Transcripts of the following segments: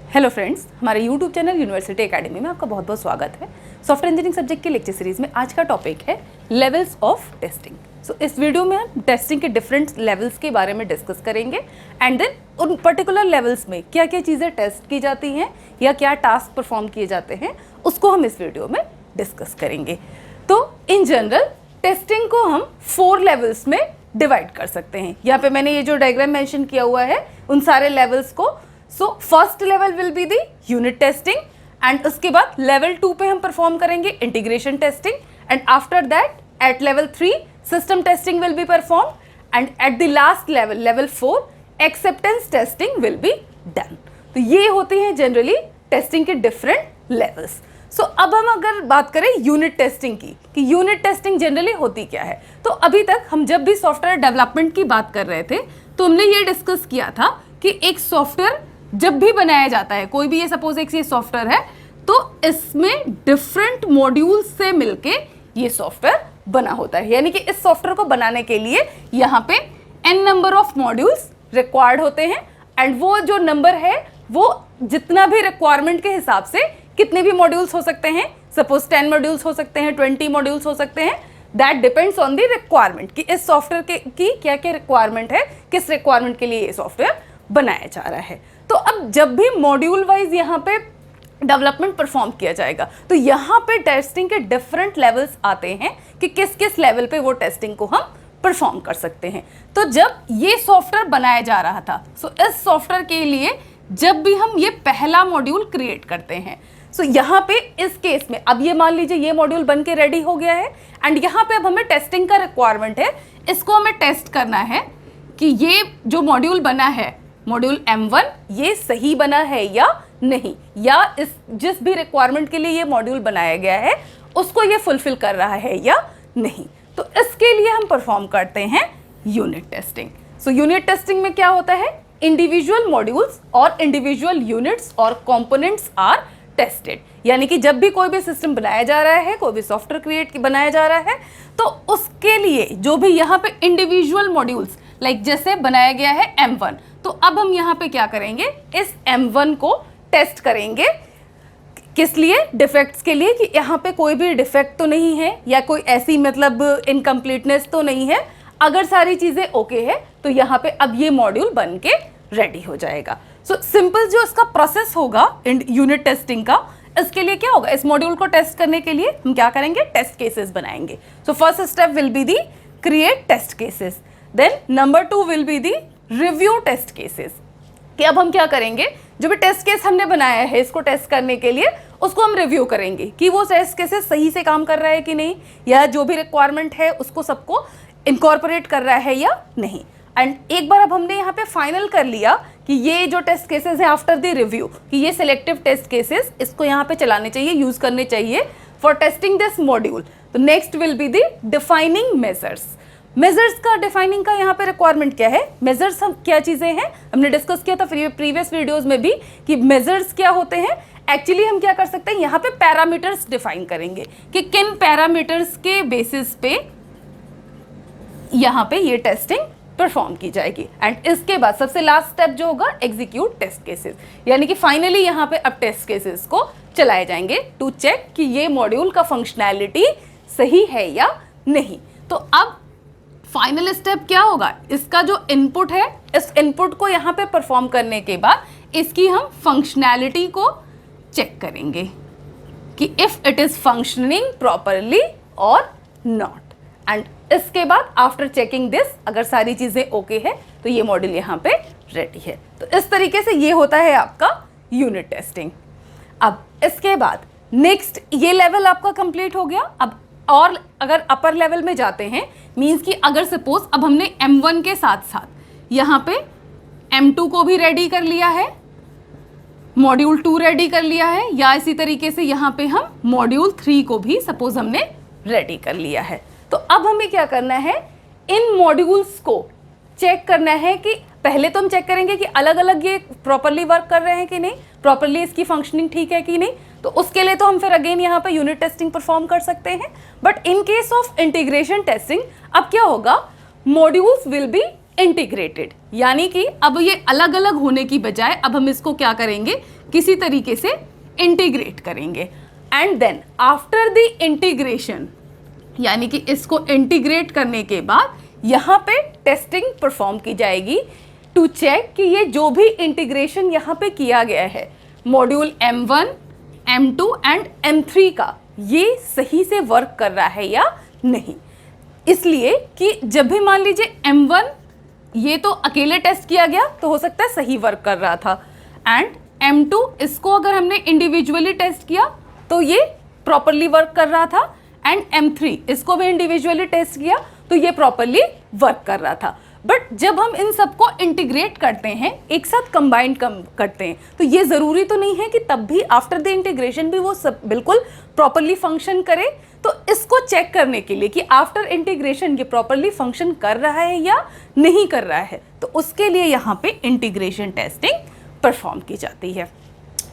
Hello friends, हमारे YouTube channel university academy में आपका बहुत बहुत स्वागत है। सॉफ्टवेयर इंजीनियरिंग सब्जेक्ट के लेक्चर सीरीज में आज का टॉपिक है लेवल्स ऑफ टेस्टिंग। सो इस वीडियो में हम टेस्टिंग के डिफरेंट लेवल्स के बारे में डिस्कस करेंगे एंड देन उन पर्टिकुलर लेवल्स में क्या क्या चीज़ें टेस्ट की जाती हैं या क्या टास्क परफॉर्म किए जाते हैं उसको हम इस वीडियो में डिस्कस करेंगे। तो इन जनरल टेस्टिंग को हम 4 लेवल्स में डिवाइड कर सकते हैं। यहाँ पे मैंने ये जो डायग्राम मेंशन किया हुआ है उन सारे लेवल्स को। So first level will be the unit testing and उसके बाद लेवल 2 पे हम परफॉर्म करेंगे integration testing and after that at level 3 system testing will be perform and at the last level level 4 acceptance testing will be done. तो ये होते हैं generally testing के डिफरेंट लेवल्स। सो अब हम अगर बात करें यूनिट टेस्टिंग की कि यूनिट टेस्टिंग जनरली होती क्या है, तो अभी तक हम जब भी सॉफ्टवेयर डेवलपमेंट की बात कर रहे थे तो हमने ये डिस्कस किया था कि एक सॉफ्टवेयर जब भी बनाया जाता है, कोई भी ये सपोज एक सॉफ्टवेयर है तो इसमें डिफरेंट मॉड्यूल्स से मिलके ये सॉफ्टवेयर बना होता है। यानी कि इस सॉफ्टवेयर को बनाने के लिए यहाँ पे n number of modules required होते हैं एंड वो जो नंबर है वो जितना भी रिक्वायरमेंट के हिसाब से कितने भी मॉड्यूल्स हो सकते हैं, सपोज 10 मॉड्यूल्स हो सकते हैं, 20 मॉड्यूल्स हो सकते हैं, that depends on the requirement कि इस सॉफ्टवेयर की क्या क्या रिक्वायरमेंट है, किस रिक्वायरमेंट के लिए ये सॉफ्टवेयर बनाया जा रहा है। तो अब जब भी मॉड्यूल वाइज यहाँ पे डेवलपमेंट परफॉर्म किया जाएगा तो यहाँ पे टेस्टिंग के डिफरेंट लेवल्स आते हैं कि किस किस लेवल पे वो टेस्टिंग को हम परफॉर्म कर सकते हैं। तो जब ये सॉफ्टवेयर बनाया जा रहा था इस सॉफ्टवेयर के लिए जब भी हम ये पहला मॉड्यूल क्रिएट करते हैं यहाँ पे इस केस में अब ये मान लीजिए ये मॉड्यूल बन के रेडी हो गया है एंड यहाँ पे अब हमें टेस्टिंग का रिक्वायरमेंट है। इसको हमें टेस्ट करना है कि ये जो मॉड्यूल बना है मॉड्यूल M1 ये सही बना है या नहीं, या इस जिस भी रिक्वायरमेंट के लिए ये मॉड्यूल बनाया गया है उसको ये फुलफिल कर रहा है या नहीं। तो इसके लिए हम परफॉर्म करते हैं यूनिट टेस्टिंग। यूनिट टेस्टिंग में क्या होता है, इंडिविजुअल मॉड्यूल्स और इंडिविजुअल यूनिट्स और कंपोनेंट्स आर टेस्टेड। यानी कि जब भी कोई भी सिस्टम बनाया जा रहा है, कोई भी सॉफ्टवेयर बनाया जा रहा है तो उसके लिए जो भी यहाँ पे इंडिविजुअल मॉड्यूल्स लाइक जैसे बनाया गया है M1, तो अब हम यहाँ पे क्या करेंगे, इस M1 को टेस्ट करेंगे। किस लिए, डिफेक्ट्स के लिए कि यहाँ पे कोई भी डिफेक्ट तो नहीं है या कोई ऐसी मतलब इनकम्प्लीटनेस तो नहीं है। अगर सारी चीज़ें ओके है तो यहाँ पे अब ये मॉड्यूल बन के रेडी हो जाएगा। सिंपल जो इसका प्रोसेस होगा यूनिट टेस्टिंग का, इसके लिए क्या होगा, इस मॉड्यूल को टेस्ट करने के लिए हम क्या करेंगे, टेस्ट केसेस बनाएंगे। First step will be the create test cases, then number 2 will be the review test cases. कि अब हम क्या करेंगे, जो भी टेस्ट केस हमने बनाया है इसको टेस्ट करने के लिए उसको हम रिव्यू करेंगे कि वो टेस्ट केसेस सही से काम कर रहा है कि नहीं, या जो भी रिक्वायरमेंट है उसको सबको इनकॉर्पोरेट कर रहा है या नहीं। एंड एक बार अब हमने यहाँ पे फाइनल कर लिया कि ये जो टेस्ट केसेस हैं आफ्टर द रिव्यू कि ये सिलेक्टिव टेस्ट केसेस इसको यहाँ पे चलाने चाहिए, यूज करने चाहिए फॉर टेस्टिंग दिस मॉड्यूल। तो next will be the defining measures. Measures का डिफाइनिंग का यहाँ पे रिक्वायरमेंट क्या है, मेजर्स हम क्या चीज़ें हैं हमने डिस्कस किया था प्रीवियस वीडियोस में भी कि मेजर्स क्या होते हैं। एक्चुअली हम क्या कर सकते हैं, यहाँ पे पैरामीटर्स डिफाइन करेंगे कि किन पैरामीटर्स के बेसिस पे यहाँ पे ये टेस्टिंग परफॉर्म की जाएगी। एंड इसके बाद सबसे लास्ट स्टेप जो होगा एग्जीक्यूट टेस्ट केसेस, यानी कि फाइनली यहाँ पे अब टेस्ट केसेस को चलाए जाएंगे टू चेक कि ये मॉड्यूल का फंक्शनैलिटी सही है या नहीं। तो अब फाइनल स्टेप क्या होगा, इसका जो इनपुट है इस इनपुट को यहाँ पे परफॉर्म करने के बाद इसकी हम फंक्शनैलिटी को चेक करेंगे कि if it is functioning properly और नॉट। एंड इसके बाद आफ्टर चेकिंग दिस अगर सारी चीज़ें ओके है तो ये मॉड्यूल यहाँ पे रेडी है। तो इस तरीके से ये होता है आपका यूनिट टेस्टिंग। अब इसके बाद नेक्स्ट ये लेवल आपका कंप्लीट हो गया। अब और अगर अपर लेवल में जाते हैं मीन्स कि अगर सपोज अब हमने M1 के साथ साथ यहाँ पे M2 को भी रेडी कर लिया है, मॉड्यूल 2 रेडी कर लिया है, या इसी तरीके से यहाँ पे हम मॉड्यूल 3 को भी सपोज हमने रेडी कर लिया है। तो अब हमें क्या करना है, इन मॉड्यूल्स को चेक करना है कि पहले तो हम चेक करेंगे कि अलग अलग ये प्रॉपरली वर्क कर रहे हैं कि नहीं, प्रॉपरली इसकी फंक्शनिंग ठीक है कि नहीं। तो उसके लिए तो हम फिर अगेन यहाँ पे यूनिट टेस्टिंग परफॉर्म कर सकते हैं। But in case of integration testing अब क्या होगा, मॉड्यूल्स विल बी इंटीग्रेटेड, यानी कि अब ये अलग अलग होने की बजाय अब हम इसको क्या करेंगे, किसी तरीके से इंटीग्रेट करेंगे। And then after the integration, यानी कि इसको इंटीग्रेट करने के बाद यहाँ पे टेस्टिंग परफॉर्म की जाएगी टू चेक कि ये जो भी इंटीग्रेशन यहाँ पे किया गया है module M1, M2 and M3 का, ये सही से वर्क कर रहा है या नहीं। इसलिए कि जब भी मान लीजिए M1 ये तो अकेले टेस्ट किया गया तो हो सकता है सही वर्क कर रहा था, एंड M2 इसको अगर हमने इंडिविजुअली टेस्ट किया तो ये प्रॉपरली वर्क कर रहा था, एंड M3 इसको भी इंडिविजुअली टेस्ट किया तो ये प्रॉपरली वर्क कर रहा था। बट जब हम इन सबको इंटीग्रेट करते हैं, एक साथ कंबाइन करते हैं, तो ये ज़रूरी तो नहीं है कि तब भी आफ्टर द इंटीग्रेशन भी वो सब बिल्कुल प्रॉपरली फंक्शन करे। तो इसको चेक करने के लिए कि आफ्टर इंटीग्रेशन ये प्रॉपरली फंक्शन कर रहा है या नहीं कर रहा है, तो उसके लिए यहाँ पे इंटीग्रेशन टेस्टिंग परफॉर्म की जाती है।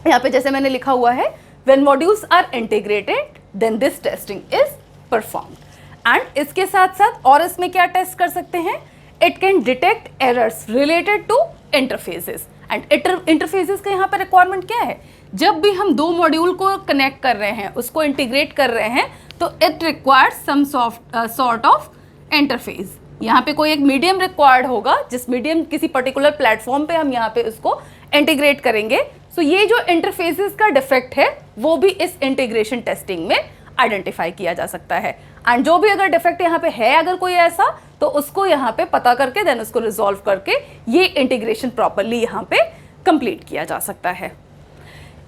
यहाँ पे जैसे मैंने लिखा हुआ है, when modules are integrated then this testing is performed. And इसके साथ साथ और इसमें क्या टेस्ट कर सकते हैं, it can detect errors related to interfaces. And interfaces का यहाँ पर रिक्वायरमेंट क्या है, जब भी हम दो मॉड्यूल को कनेक्ट कर रहे हैं, उसको इंटीग्रेट कर रहे हैं, तो it requires some sort of interface. यहाँ पे कोई एक मीडियम रिक्वायर्ड होगा, जिस मीडियम किसी पर्टिकुलर प्लेटफॉर्म पे हम यहाँ पे उसको इंटीग्रेट करेंगे। सो ये जो इंटरफेसेस का डिफेक्ट है वो भी इस इंटीग्रेशन टेस्टिंग में आइडेंटिफाई किया जा सकता है। एंड जो भी अगर डिफेक्ट यहाँ पे है अगर कोई ऐसा, तो उसको यहाँ पे पता करके देन उसको रिजॉल्व करके ये इंटीग्रेशन प्रॉपरली यहाँ पे कंप्लीट किया जा सकता है।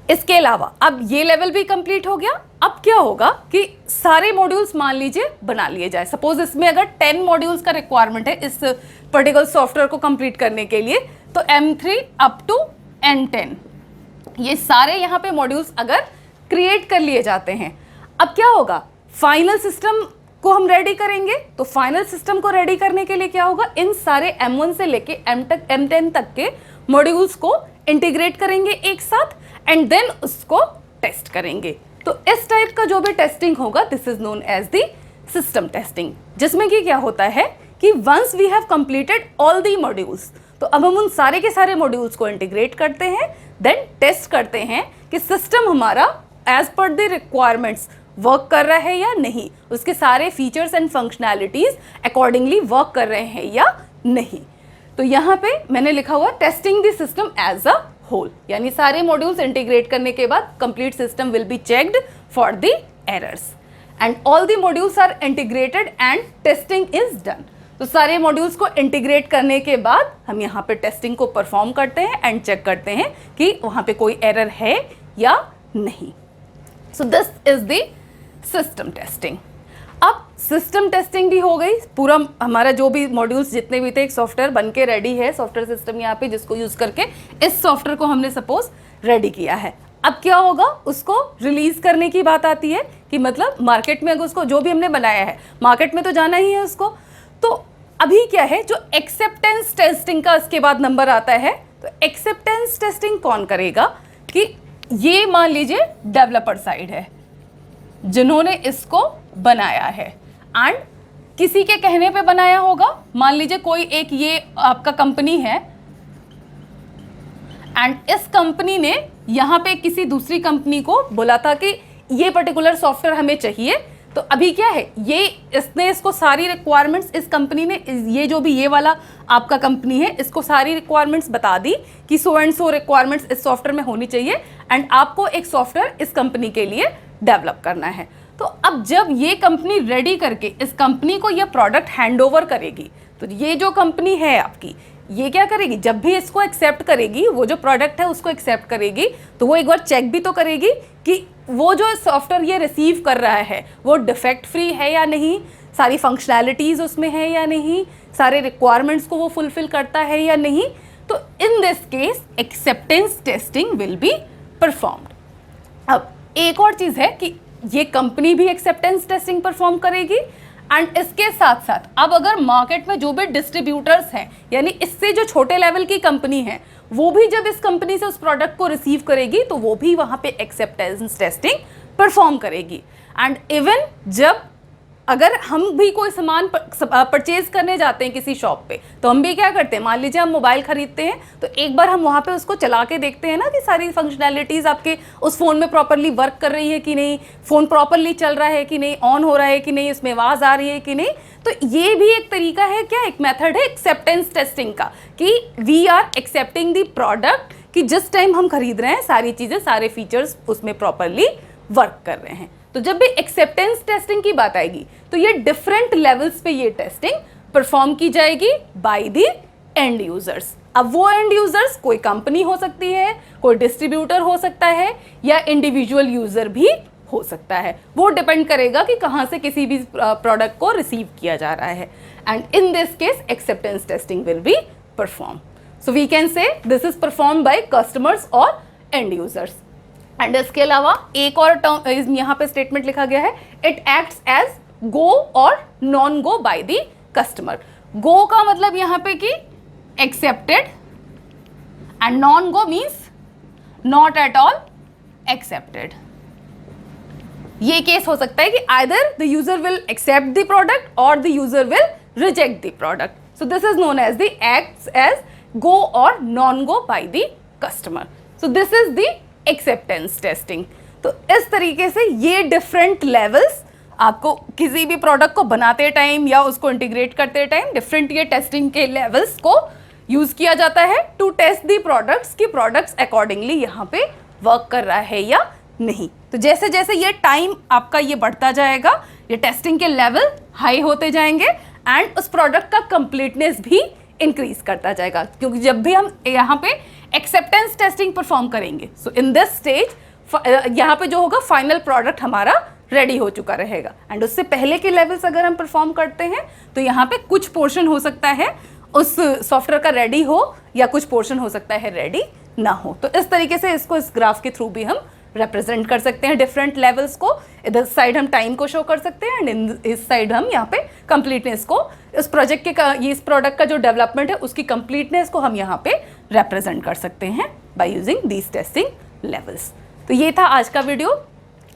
इसके अलावा अब ये लेवल भी कंप्लीट हो गया। अब क्या होगा कि सारे मॉड्यूल्स मान लीजिए बना लिए जाए। सपोज इसमें अगर 10 मॉड्यूल्स का रिक्वायरमेंट है इस पर्टिकुलर सॉफ्टवेयर को कंप्लीट करने के लिए, तो M3 अप टू N10 ये सारे यहाँ पे मॉड्यूल्स अगर क्रिएट कर लिए जाते हैं, अब क्या होगा, फाइनल सिस्टम को हम रेडी करेंगे। तो फाइनल सिस्टम को रेडी करने के लिए क्या होगा, इन सारे M1 से लेके M10 तक के मॉड्यूल्स को इंटीग्रेट करेंगे एक साथ, एंड देन उसको टेस्ट करेंगे। तो इस टाइप का जो भी टेस्टिंग होगा, this is known as the system testing, जिसमें कि क्या होता है कि once we have completed all the modules, तो अब हम उन सारे के सारे मॉड्यूल्स को इंटीग्रेट करते हैं, देन टेस्ट करते हैं कि सिस्टम हमारा as per the requirements work कर रहा है या नहीं, उसके सारे features and functionalities accordingly work कर रहे हैं या नहीं। तो यहाँ पे मैंने लिखा हुआ testing the system as a whole, यानी सारे मॉड्यूल्स इंटीग्रेट करने के बाद complete system will be checked for the errors and all the modules are integrated and testing is done. तो सारे मॉड्यूल्स को इंटीग्रेट करने के बाद हम यहाँ पे टेस्टिंग को परफॉर्म करते हैं एंड चेक करते हैं कि वहाँ पे कोई एरर है या नहीं। सो this is the system testing. अब सिस्टम टेस्टिंग भी हो गई, पूरा हमारा जो भी मॉड्यूल्स जितने भी थे एक सॉफ्टवेयर बन के रेडी है, सॉफ्टवेयर सिस्टम यहाँ पे जिसको यूज़ करके इस सॉफ्टवेयर को हमने सपोज रेडी किया है। अब क्या होगा, उसको रिलीज करने की बात आती है कि मतलब मार्केट में अगर उसको जो भी हमने बनाया है मार्केट में तो जाना ही है उसको। तो अभी क्या है, जो एक्सेप्टेंस टेस्टिंग का इसके बाद नंबर आता है, तो एक्सेप्टेंस टेस्टिंग कौन करेगा कि ये मान लीजिए डेवलपर साइड है जिन्होंने इसको बनाया है एंड किसी के कहने पे बनाया होगा। मान लीजिए कोई एक ये आपका कंपनी है एंड इस कंपनी ने यहाँ पे किसी दूसरी कंपनी को बोला था कि ये पर्टिकुलर सॉफ्टवेयर हमें चाहिए। तो अभी क्या है, ये इसने इसको सारी रिक्वायरमेंट्स, इस कंपनी ने ये जो भी ये वाला आपका कंपनी है इसको सारी रिक्वायरमेंट्स बता दी कि सो एंड सो रिक्वायरमेंट्स इस सॉफ्टवेयर में होनी चाहिए एंड आपको एक सॉफ्टवेयर इस कंपनी के लिए डेवलप करना है। तो अब जब ये कंपनी रेडी करके इस कंपनी को ये प्रोडक्ट हैंड ओवर करेगी, तो ये जो कंपनी है आपकी ये क्या करेगी, जब भी इसको एक्सेप्ट करेगी, वो जो प्रोडक्ट है उसको एक्सेप्ट करेगी, तो वो एक बार चेक भी तो करेगी कि वो जो सॉफ्टवेयर ये रिसीव कर रहा है वो डिफेक्ट फ्री है या नहीं, सारी फंक्शनैलिटीज़ उसमें है या नहीं, सारे रिक्वायरमेंट्स को वो फुलफिल करता है या नहीं। तो इन this case acceptance testing will be performed. अब एक और चीज़ है कि ये कंपनी भी एक्सेप्टेंस टेस्टिंग परफॉर्म करेगी एंड इसके साथ साथ अब अगर मार्केट में जो भी डिस्ट्रीब्यूटर्स हैं, यानी इससे जो छोटे लेवल की कंपनी है, वो भी जब इस कंपनी से उस प्रोडक्ट को रिसीव करेगी तो वो भी वहाँ पे एक्सेप्टेंस टेस्टिंग परफॉर्म करेगी। एंड इवन जब अगर हम भी कोई सामान परचेज करने जाते हैं किसी शॉप पे, तो हम भी क्या करते हैं, मान लीजिए हम मोबाइल खरीदते हैं तो एक बार हम वहाँ पे उसको चला के देखते हैं ना कि सारी फंक्शनैलिटीज़ आपके उस फ़ोन में प्रॉपरली वर्क कर रही है कि नहीं, फ़ोन प्रॉपरली चल रहा है कि नहीं, ऑन हो रहा है कि नहीं, उसमें आवाज़ आ रही है कि नहीं। तो ये भी एक तरीका है, क्या एक मेथड है एक्सेप्टेंस टेस्टिंग का, कि we are accepting the product, कि जिस टाइम हम खरीद रहे हैं सारी चीज़ें, सारे फीचर्स उसमें प्रॉपरली वर्क कर रहे हैं। तो जब भी एक्सेप्टेंस टेस्टिंग की बात आएगी तो ये डिफरेंट लेवल्स पे ये टेस्टिंग परफॉर्म की जाएगी बाय द एंड यूजर्स। अब वो एंड यूजर्स कोई कंपनी हो सकती है, कोई डिस्ट्रीब्यूटर हो सकता है, या इंडिविजुअल यूजर भी हो सकता है। वो डिपेंड करेगा कि कहाँ से किसी भी प्रोडक्ट को रिसीव किया जा रहा है। And in this case acceptance testing will be perform. So we can say this is perform by customers और एंड यूजर्स। एंड इसके अलावा एक और टर्म यहाँ पे स्टेटमेंट लिखा गया है, इट एक्ट्स एज गो और non go by the customer. Go का मतलब यहाँ पे कि accepted, and non go means not at all accepted. ये केस हो सकता है कि either the user will accept the product और the user will reject the product. So this is known as the acts as go और non go by the customer. So this is the acceptance testing. तो इस तरीके से ये different levels आपको किसी भी प्रोडक्ट को बनाते टाइम या उसको इंटीग्रेट करते टाइम डिफरेंट ये टेस्टिंग के लेवल्स को यूज किया जाता है टू टेस्ट दी प्रोडक्ट्स, कि प्रोडक्ट्स अकॉर्डिंगली यहाँ पे वर्क कर रहा है या नहीं। तो जैसे जैसे ये टाइम आपका ये बढ़ता जाएगा, ये टेस्टिंग के लेवल हाई होते जाएंगे एंड उस प्रोडक्ट का कंप्लीटनेस भी इंक्रीज करता जाएगा। क्योंकि जब भी हम यहाँ पे एक्सेप्टेंस टेस्टिंग परफॉर्म करेंगे, सो इन दिस स्टेज यहाँ पे जो होगा फाइनल प्रोडक्ट हमारा रेडी हो चुका रहेगा। एंड उससे पहले के लेवल्स अगर हम परफॉर्म करते हैं तो यहाँ पे कुछ पोर्शन हो सकता है उस सॉफ्टवेयर का रेडी हो, या कुछ पोर्शन हो सकता है रेडी ना हो। तो इस तरीके से इसको इस ग्राफ के थ्रू भी हम रिप्रेजेंट कर सकते हैं डिफरेंट लेवल्स को। इधर साइड हम टाइम को शो कर सकते हैं एंड इस साइड हम यहाँ पे कंप्लीटनेस को, इस प्रोजेक्ट के इस प्रोडक्ट का जो डेवलपमेंट है उसकी कंप्लीटनेस को हम यहाँ पे रिप्रेजेंट कर सकते हैं by using these testing levels. तो ये था आज का वीडियो।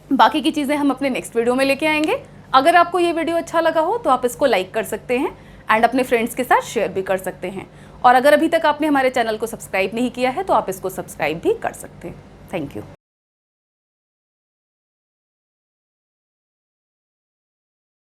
बाकी की चीज़ें हम अपने नेक्स्ट वीडियो में लेके आएंगे। अगर आपको ये वीडियो अच्छा लगा हो तो आप इसको लाइक कर सकते हैं एंड अपने फ्रेंड्स के साथ शेयर भी कर सकते हैं। और अगर अभी तक आपने हमारे चैनल को सब्सक्राइब नहीं किया है तो आप इसको सब्सक्राइब भी कर सकते हैं। Thank you.